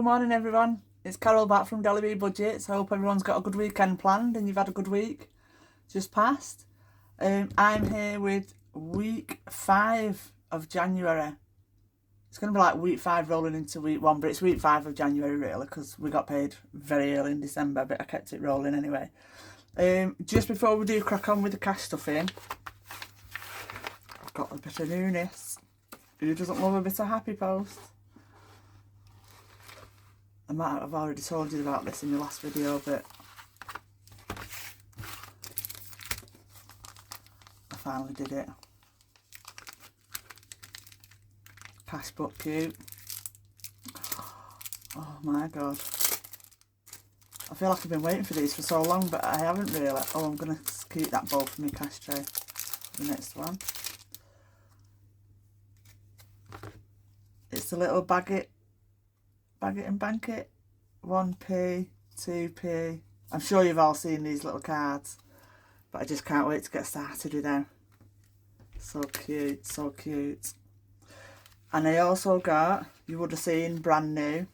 Hello, morning everyone. It's Carol back from Dolly Bee Budgets. I hope everyone's got a good weekend planned and you've had a good week just past. I'm here with week 5 of January. It's going to be like week 5 rolling into week 1, but it's week 5 of January really because we got paid very early in December, but I kept it rolling anyway. Just before we do crack on with the cash stuff in, I've got a bit of newness. Who doesn't love a bit of Happy Post? I might have already told you about this in the last video, but I finally did it. Cash book cute. Oh my god. I feel like I've been waiting for these for so long, but I haven't really. Oh, I'm going to keep that bowl for my cash tray. The next one. It's a little bag it and bank it. 1p, 2p. I'm sure you've all seen these little cards, but I just can't wait to get started with them. So cute, so cute. And I also got, you would have seen brand new,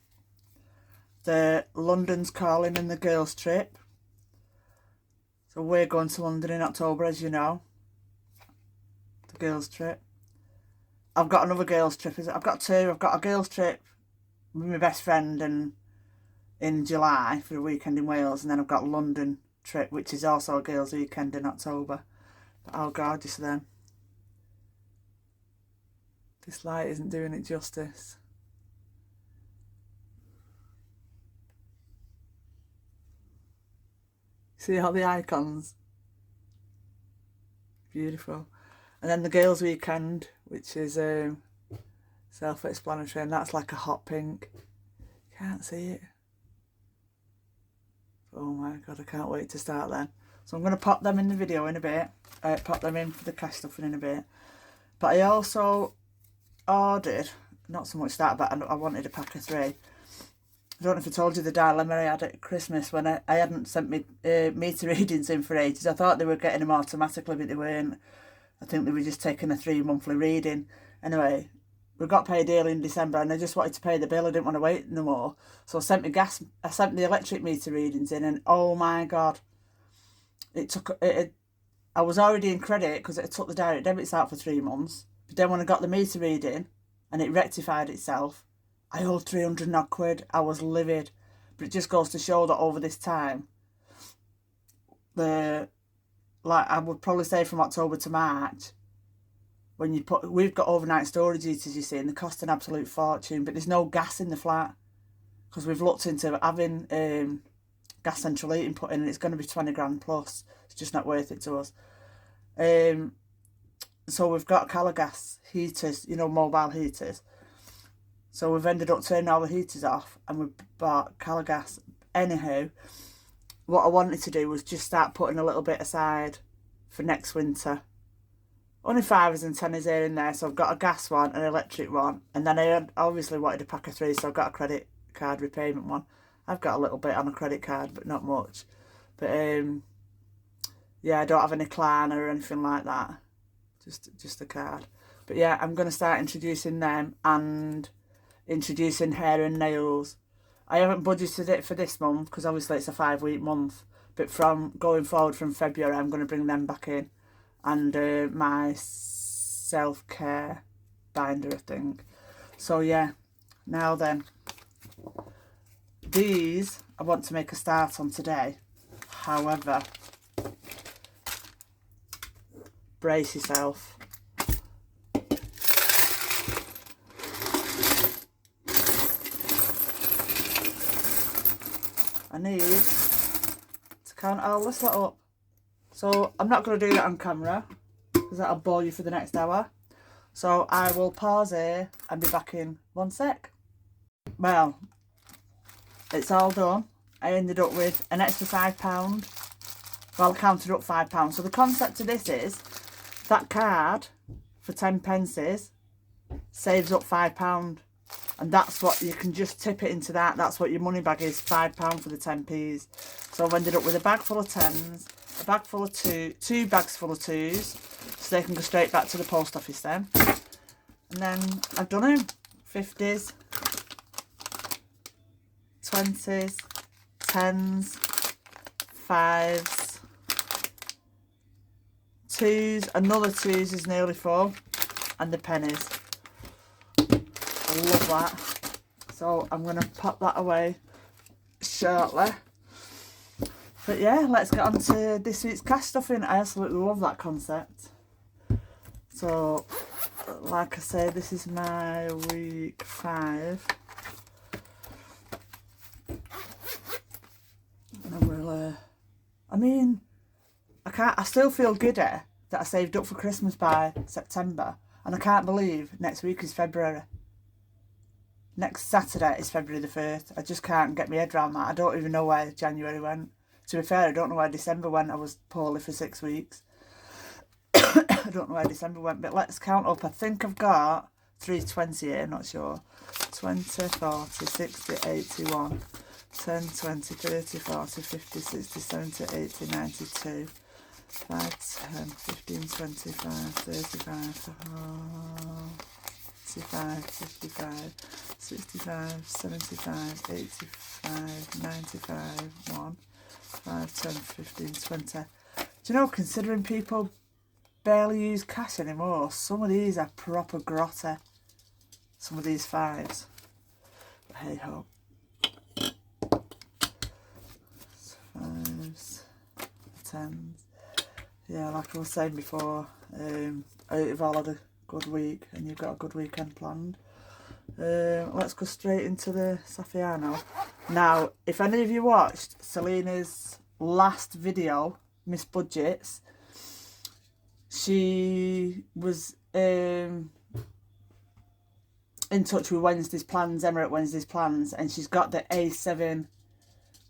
the London's Calling and the girls trip. So we're going to London in October, as you know. The girls trip. I've got another girls trip. I've got two. I've got a girls trip with my best friend and in July for a weekend in Wales, and then I've got London trip, which is also a girls weekend in October. But how gorgeous are them. This light isn't doing it justice. See all the icons? Beautiful. And then the girls weekend, which is self-explanatory, and that's like a hot pink. Can't see it. Oh my god, I can't wait to start then. So I'm going to pop them in the video in a bit. Pop them in for the cash stuff in a bit. But I also ordered, not so much that, but I wanted a pack of 3. I don't know if I told you the dilemma I had at Christmas when I hadn't sent me meter readings in for ages. I thought they were getting them automatically, but they weren't. I think they were just taking a 3 monthly reading. Anyway, we got paid early in December and I just wanted to pay the bill. I didn't want to wait no more. So I sent the electric meter readings in, and oh my god. I was already in credit because it took the direct debits out for 3 months. But then when I got the meter reading and it rectified itself, I owed 300 odd quid. I was livid. But it just goes to show that over this time, I would probably say from October to March, when we've got overnight storage heaters, you see, and they cost an absolute fortune, but there's no gas in the flat because we've looked into having gas central heating put in, and it's going to be 20 grand plus. It's just not worth it to us. So we've got Calagas heaters, mobile heaters. So we've ended up turning all the heaters off and we bought Calagas. Anyhow, what I wanted to do was just start putting a little bit aside for next winter. Only 5s and 10s here and there, so I've got a gas one, an electric one, and then I obviously wanted a pack of 3, so I've got a credit card repayment one. I've got a little bit on a credit card, but not much. But yeah, I don't have any Klarna or anything like that. Just a card. But yeah, I'm going to start introducing them and introducing hair and nails. I haven't budgeted it for this month because obviously it's a 5-week month, but from going forward from February I'm going to bring them back in, and my self-care binder, I think. So yeah, now then, these I want to make a start on today. However, brace yourself. I need to count all this lot up. So I'm not going to do that on camera because that'll bore you for the next hour. So I will pause here and be back in 1 sec. Well, it's all done. I ended up with an extra £5. Well, I counted up £5. So the concept of this is that card for 10 pences saves up £5. And that's what you can just tip it into that. That's what your money bag is, £5 for the 10p's. So I've ended up with a bag full of 10s, a bag full of two bags full of 2s, so they can go straight back to the post office then. And then I've done them, 50s, 20s, 10s, 5s, 2s, another 2s is nearly full, and the pennies. I love that. So I'm going to pop that away shortly. But yeah, let's get on to this week's cash stuffing. I absolutely love that concept. So, like I say, this is my week 5. And we'll, I still feel giddy that I saved up for Christmas by September. And I can't believe next week is February. Next Saturday is February the 1st. I just can't get my head around that. I don't even know where January went. To be fair, I don't know where December went. I was poorly for 6 weeks. I don't know where December went, but let's count up. I think I've got 320 here, not sure. 20, 40, 60, 81, 10, 20, 30, 40, 50, 60, 70, 80, 92, 5, 10, 15, 25, 35, 45, 55, 65, 75, 85, 95, 1, 5, 10, 15, 20. Do you know, considering people barely use cash anymore, some of these are proper grotty. Some of these 5s. But hey ho. 5s, 10s. Yeah, like I was saying before, you've all had a good week and you've got a good weekend planned. Let's go straight into the Saffiano. Now, if any of you watched Selena's last video, Miss Budgets, she was in touch with Wednesday's Plans, Emma at Wednesday's Plans, and she's got the A7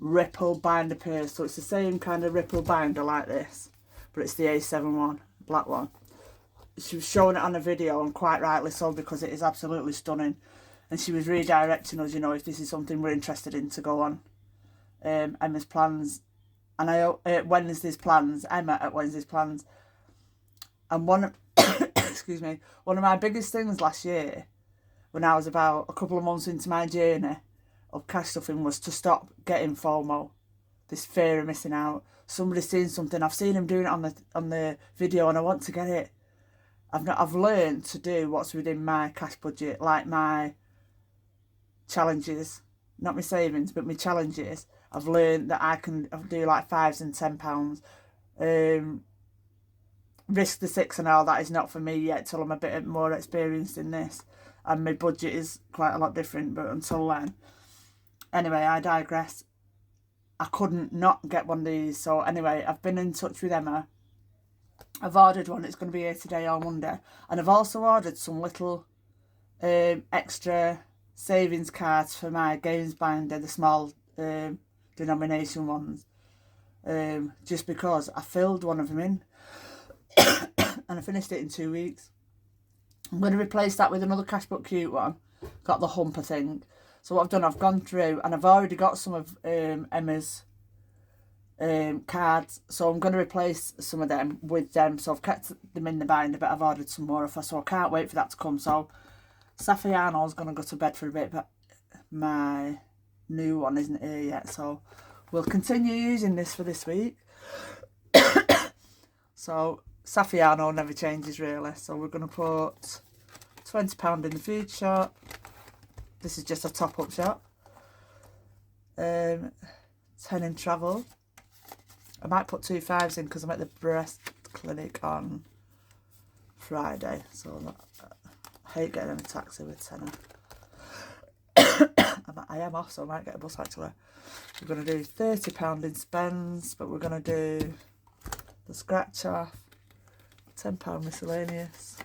ripple binder purse. So it's the same kind of ripple binder like this, but it's the A7 one, black one. She was showing it on a video, and quite rightly so, because it is absolutely stunning. And she was redirecting us, you know, if this is something we're interested in, to go on Emma's Plans. And Wednesday's Plans, Emma at Wednesday's Plans. And excuse me, one of my biggest things last year, when I was about a couple of months into my journey of cash stuffing, was to stop getting FOMO, this fear of missing out. Somebody's seen something, I've seen him doing it on the video, and I want to get it. I've learned to do what's within my cash budget, like my challenges, not my savings, but my challenges. I've learned that I can do like £5s and £10. Risk the 6 and all that is not for me yet till I'm a bit more experienced in this, and my budget is quite a lot different, but until then. Anyway, I digress. I couldn't not get one of these, so anyway, I've been in touch with Emma. I've ordered one, it's going to be here today or Monday, and I've also ordered some little extra savings cards for my games binder, the small denomination ones, just because I filled one of them in and I finished it in 2 weeks. I'm going to replace that with another Cashbook Cute one, got the humper thing. So what I've done, I've gone through and I've already got some of Emma's cards, so I'm going to replace some of them with them. So I've kept them in the binder, but I've ordered some more of her, so I can't wait for that to come. So Saffiano's going to go to bed for a bit, but my new one isn't here yet, so we'll continue using this for this week. So Saffiano never changes really, so we're going to put £20 in the food shop. This is just a top-up shop. 10 in travel. I might put 2 5s in because I'm at the breast clinic on Friday, so I hate getting in a taxi with tenner. I am off, so I might get a bus actually. We're going to do £30 in spends, but we're going to do the scratch off, £10 miscellaneous.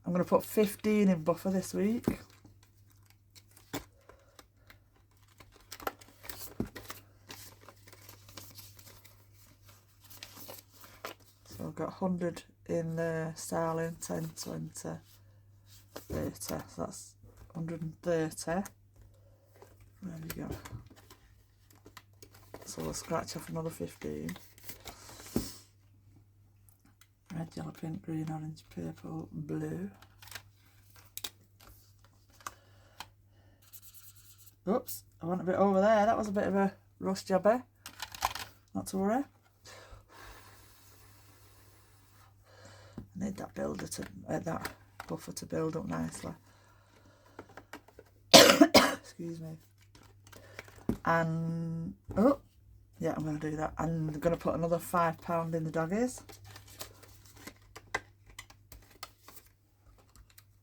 I'm going to put 15 in buffer this week. So I've got 100 in sterling, 10, 20, 30. So that's 130. There we go. So we'll scratch off another 15. Red, yellow, pink, green, orange, purple, blue. Oops, I went a bit over there. That was a bit of a rush job, eh? Not to worry. I need that builder to, that buffer to build up nicely. Excuse me. And, oh, yeah, I'm going to do that. And I'm going to put another £5 in the doggies.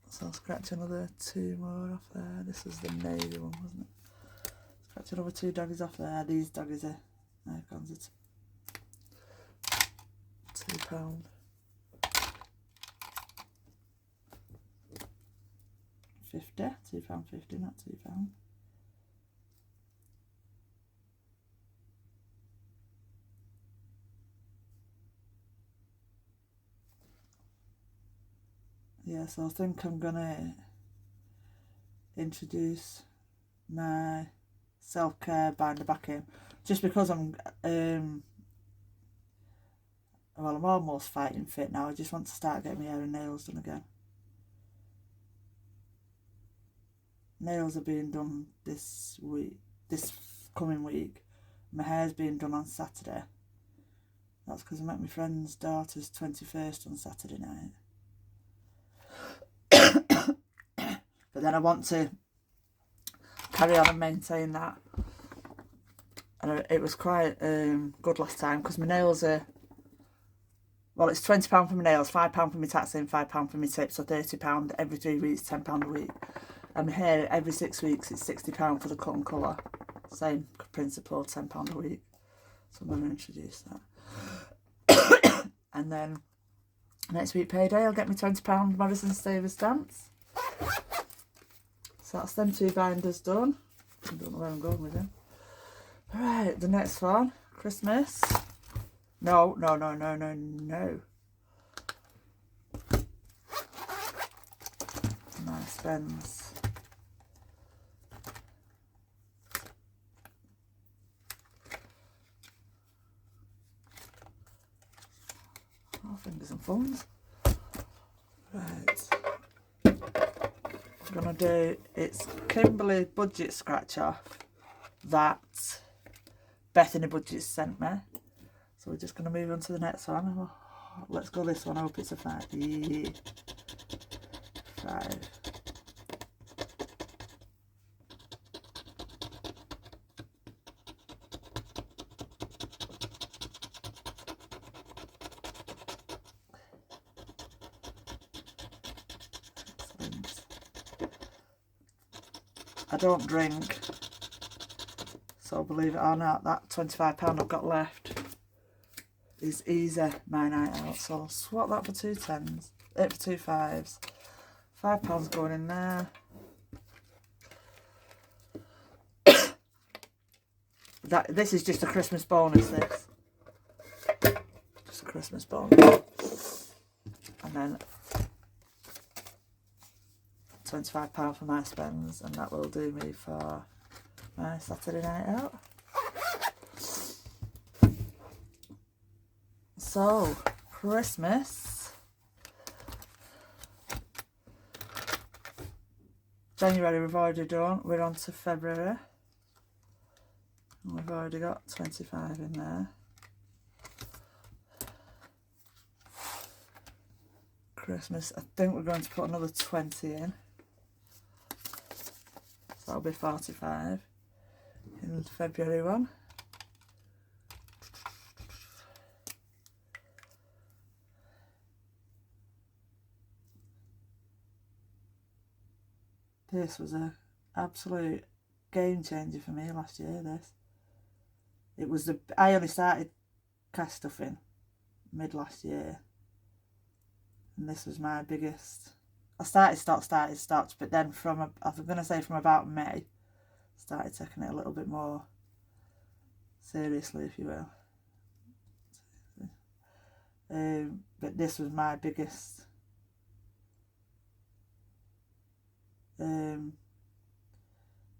So I'll scratch another 2 more off there. This was the navy one, wasn't it? Scratch another 2 doggies off there. These doggies are icons. It's £2. £2.50, not £2. Yeah, so I think I'm gonna introduce my self-care binder back in, just because I'm well, I'm almost fighting fit now. I just want to start getting my hair and nails done again. Nails are being done this week, this coming week. My hair's being done on Saturday. That's because I met my friend's daughter's 21st on Saturday night. But then I want to carry on and maintain that. And it was quite good last time, because my nails are, well, it's £20 for my nails, £5 for my taxi and £5 for my tips, so £30 every 3 weeks, £10 a week. And my hair, every 6 weeks, it's £60 for the cut and colour. Same principle, £10 a week. So I'm going to introduce that. And then next week payday, I'll get me £20 Morrison Staver stamps. So that's them 2 binders done. I don't know where I'm going with them. Right, the next one, Christmas. No. My spends. Oh, fingers and thumbs. Right. I'm gonna do, it's Kimberley budget scratch off that Bethany Budgets sent me. So we're just gonna move on to the next one. Let's go this one. I hope it's a 5. Yeah. 5. Excellent. I don't drink, so believe it or not, that £25 I've got left is easy my night out. So I'll swap that for 2 10s, for 2 5s. £5 going in there. This is just a Christmas bonus, this. Just a Christmas bonus. And then £25 for my spends, and that will do me for my Saturday night out. So, Christmas. January we've already done. We're on to February. And we've already got 25 in there. Christmas, I think we're going to put another 20 in. So that'll be 45 in the February one. This was an absolute game changer for me last year, this. It was I only started cast stuffing mid last year. And this was my biggest. I started stopped, but then I'm going to say from about May, started taking it a little bit more seriously, if you will. But this was my biggest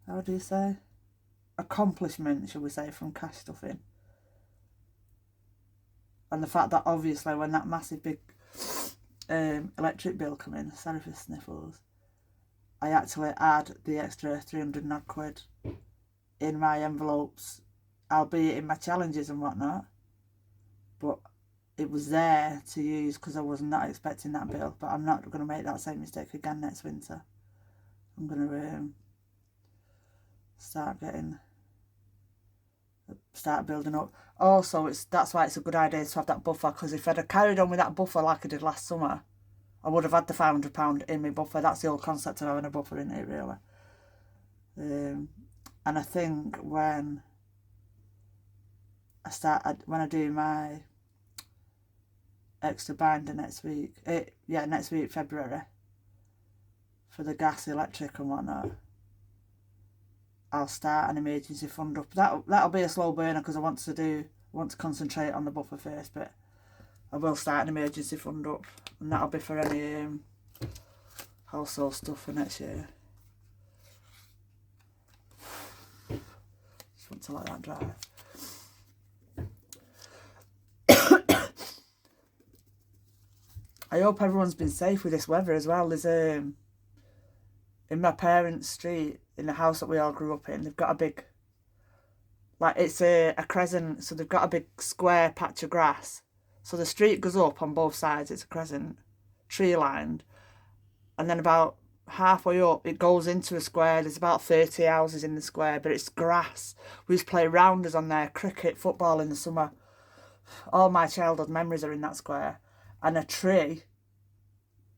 how do you say, accomplishment, shall we say, from cash stuffing. And the fact that obviously when that massive big electric bill come in, sorry for sniffles, I actually had the extra 300 odd quid in my envelopes, albeit in my challenges and whatnot, but it was there to use because I was not expecting that bill. But I'm not going to make that same mistake again next winter. I'm going to start building up. Also, that's why it's a good idea to have that buffer, because if I'd have carried on with that buffer like I did last summer, I would have had the £500 in my buffer. That's the whole concept of having a buffer in it, really. And I think when I do my extra binder next week, next week, February, for the gas, electric and whatnot, I'll start an emergency fund up. That'll be a slow burner because I want to concentrate on the buffer first, but I will start an emergency fund up, and that'll be for any household stuff for next year. Just want to let that dry. I hope everyone's been safe with this weather as well. There's in my parents' street, in the house that we all grew up in, they've got a big, like, it's a crescent, so they've got a big square patch of grass. So the street goes up on both sides, it's a crescent, tree lined, and then about halfway up it goes into a square. There's about 30 houses in the square, but it's grass. We used to play rounders on there, cricket, football in the summer. All my childhood memories are in that square. And a tree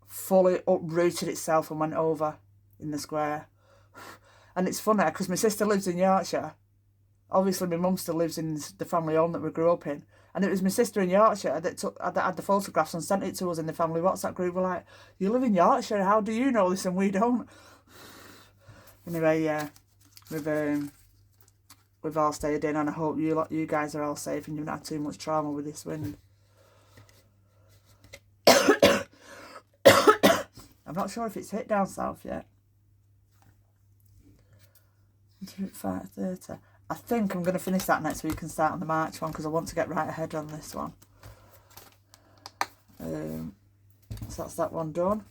fully uprooted itself and went over in the square. And it's funny because my sister lives in Yorkshire. Obviously my mum still lives in the family home that we grew up in. And it was my sister in Yorkshire that had the photographs and sent it to us in the family WhatsApp group. We're like, you live in Yorkshire, how do you know this and we don't? Anyway, yeah, we've all stayed in, and I hope you guys are all safe and you've not had too much trauma with this wind. I'm not sure if it's hit down south yet. 5:30. I think I'm going to finish that next week and start on the March one because I want to get right ahead on this one. So that's that one done.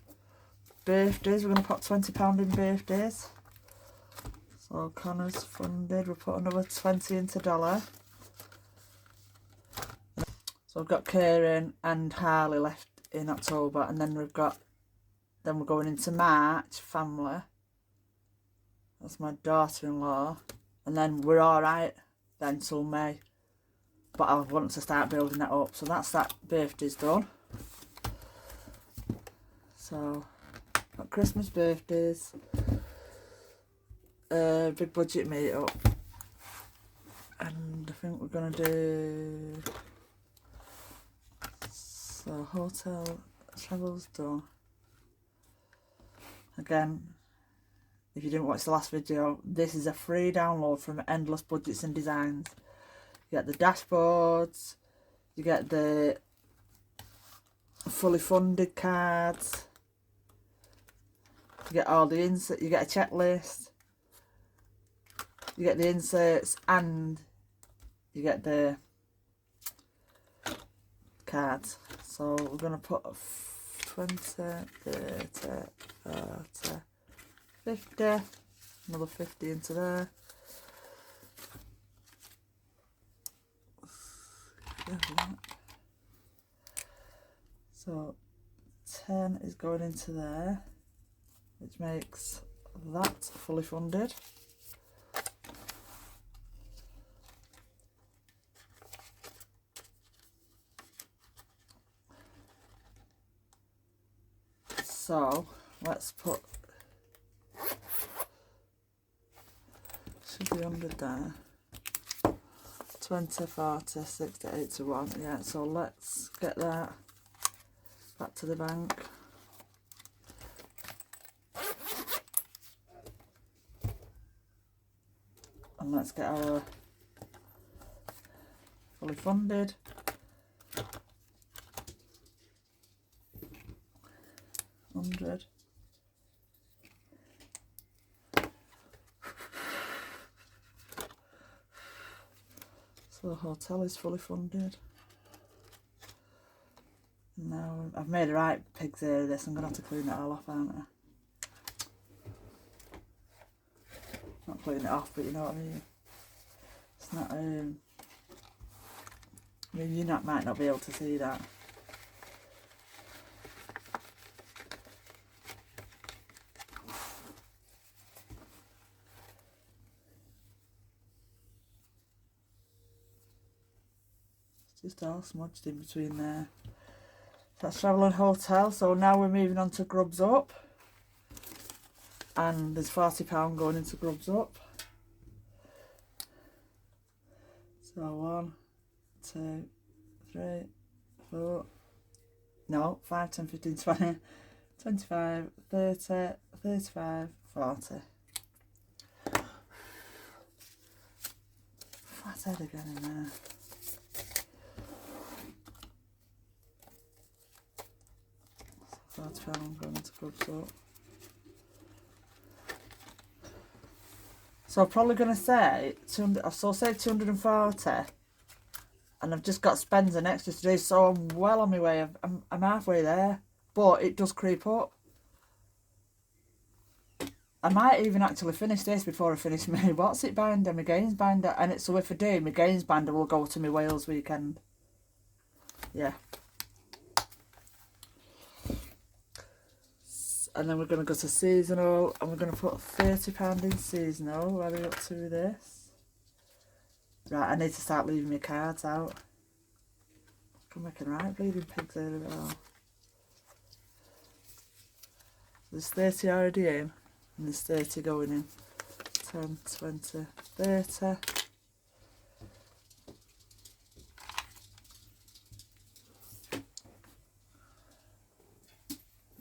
Birthdays, we're going to put £20 in birthdays. So Connor's funded, we'll put another 20 into dollar. So we've got Kieran and Harley left in October, and then we're going into March, family. That's my daughter-in-law. And then we're alright then till May. But I want to start building that up. So that's that birthday's done. So, got Christmas, birthdays. Big budget meet up. And I think we're going to do... So, hotel travel's done. Again, if you didn't watch the last video, this is a free download from Endless Budgets and Designs. You get the dashboards, you get the fully funded cards, you get all the inserts, you get a checklist, you get the inserts, and you get the cards. So we're going to put 20, 30, 40, 50, another 50 into there. So 10 is going into there, which makes that fully funded. So let's put, should be 100 there, 20, 40, 60, 81, yeah, so let's get that back to the bank. And let's get our fully funded. £100. So the hotel is fully funded. Now I've made a right pig's ear of this. I'm gonna have to clean it all off, aren't I? putting it off, but you know what I mean. It's not. I mean, you might not be able to see that. It's just all smudged in between there. That's Travelling Hotel. So now we're moving on to Grubs Up. And there's £40 going into Grubs Up. So 1, 2, 3, 4. No, 5, 10, 15, 20, 25, 30, 35, 40. Flat head again in there. £40 going into Grubs Up. So I'm probably going to say 200. So I'll say 240, and I've just got spends and extras to do. So I'm well on my way. I'm halfway there, but it does creep up. I might even actually finish this before I finish my what's it binder, my gains binder, and so if I do, my gains binder will go to my Wales weekend. Yeah. And then we're going to go to seasonal, and we're going to put £30 in seasonal. Where are we up to with this? Right, I need to start leaving my cards out. I'm making right bleeding pigs here as well. There's 30 already in, and there's 30 going in. 10, 20, 30.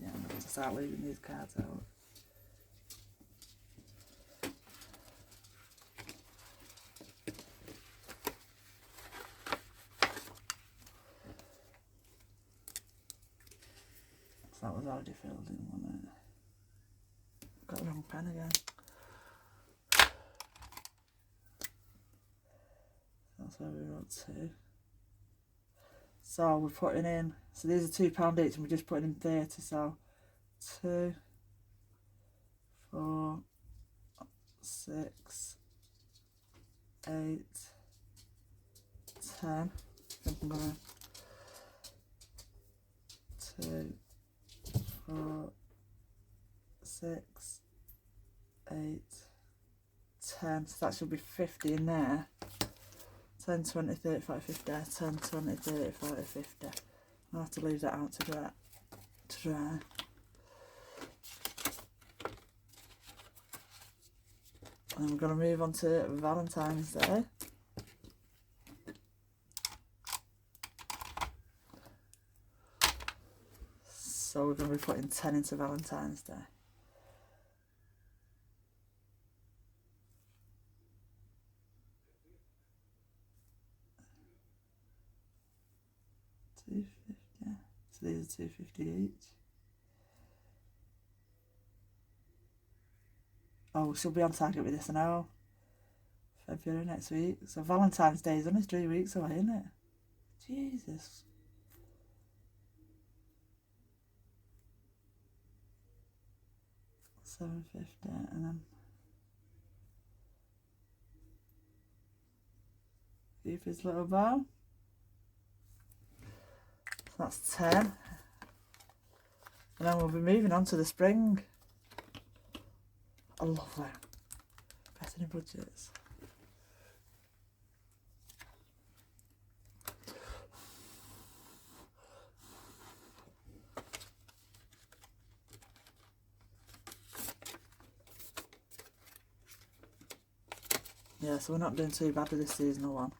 Yeah, I'm going to start leaving these cards out. That was already filled in, wasn't it? Got the wrong pen again. That's where we're up to. So we're putting in, so these are £2 each, and we're just putting in 30. So 2, 4, 6, 8, 10. I think I'm gonna 2, 4, 6, 8, 10. So that should be 50 in there. 10, 20, 30, 40, 50. 10, 20, 30, 40, 50. I'll have to leave that out to dry. And we're going to move on to Valentine's Day. So we're going to be putting 10 into Valentine's Day. £250. So these are £250 each. Oh, we should be on target with this now. February next week. So Valentine's Day is only 3 weeks away, isn't it? Jesus. £750, and then keep his little bow. So that's 10. And then we'll be moving on to the spring. I love that. Better than budgets. Yeah, so we're not doing too bad with this seasonal one.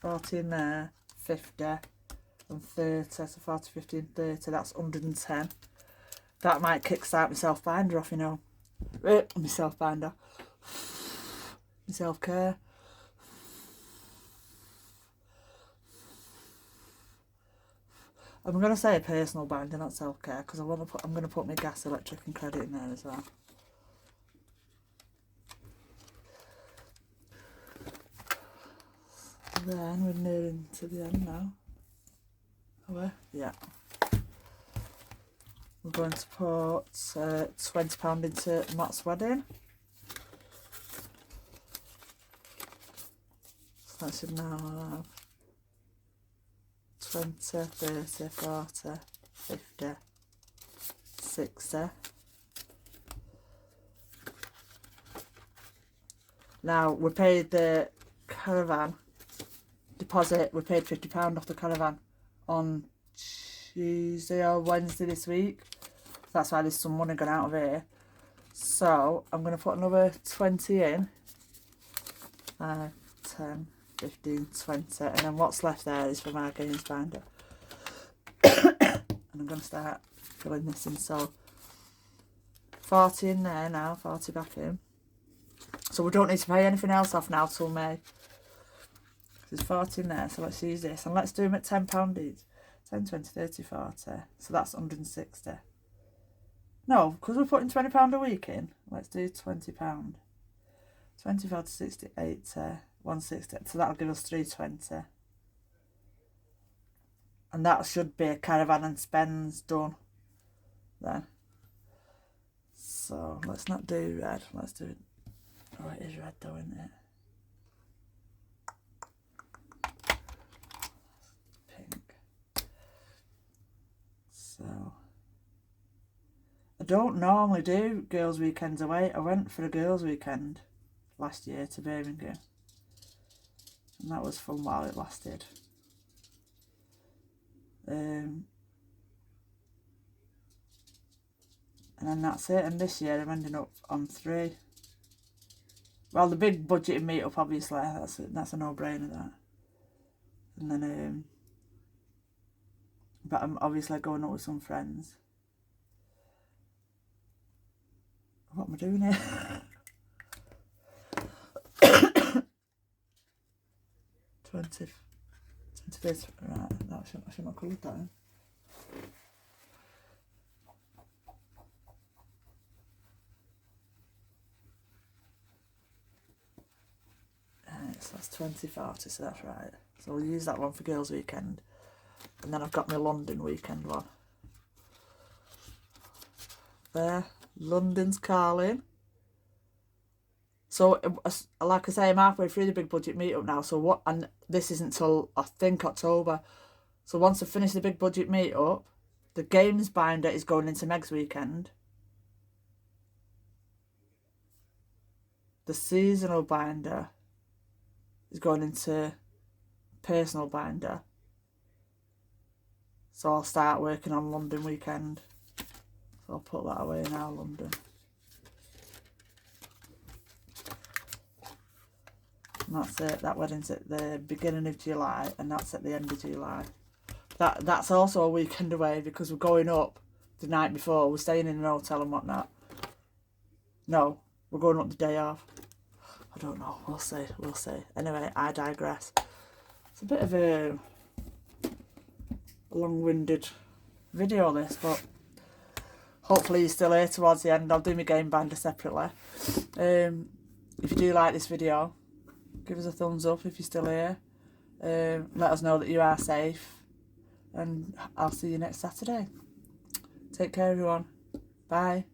40 in there, 50 and 30, so 40, 50 and 30, that's 110. That might kickstart my self-binder off, you know. My self-binder. My self-care. I'm going to say a personal binder, not self-care, because I'm going to put my gas, electric and credit in there as well. Then we're nearing to the end now. Are we? Yeah. we're going to put £20 into Matt's wedding. So that should now have 20, 30, 40, 50, 60. Now, we paid the caravan deposit. We paid £50 off the caravan on Tuesday or Wednesday this week. That's why there's some money gone out of here. So, I'm going to put another 20 in. 5, 10, 15, 20. And then what's left there is for my games binder. And I'm going to start filling this in. So, 40 in there now, 40 back in. So we don't need to pay anything else off now till May. There's 40 in there, so let's use this. And let's do them at £10 each. 10, 20, 30, 40. So that's 160. No, because we're putting £20 a week in. Let's do £20. 20, 40, 60, 80, 160. So that'll give us 320. And that should be a caravan and spends done then. So let's not do red. Let's do it. Oh, it is red though, isn't it? Pink. So, I don't normally do girls' weekends away. I went for a girls' weekend last year to Birmingham. And that was fun while it lasted. And then that's it. And this year I'm ending up on 3. Well, the big budgeting meet-up, obviously, that's a no-brainer, that. And then, but I'm obviously going out with some friends. What am I doing here? 25th, right, I shouldn't have coloured that in. So that's 2040, so that's right. So we'll use that one for girls' weekend. And then I've got my London weekend one. There, London's calling. So, like I say, I'm halfway through the big budget meet-up now. So what? And this isn't till, I think, October. So once I finish the big budget meet-up, the games binder is going into Meg's weekend. The seasonal binder is going into personal binder. So I'll start working on London weekend. So I'll put that away now, London. And that's it. That wedding's at the beginning of July, and that's at the end of July. That's also a weekend away because we're going up the night before. We're staying in an hotel and whatnot. No, we're going up the day of. I don't know. We'll see. We'll see. Anyway, I digress. It's a bit of a long-winded video, this, but hopefully you're still here towards the end. I'll do my game binder separately. If you do like this video, give us a thumbs up if you're still here. Let us know that you are safe. And I'll see you next Saturday. Take care, everyone. Bye.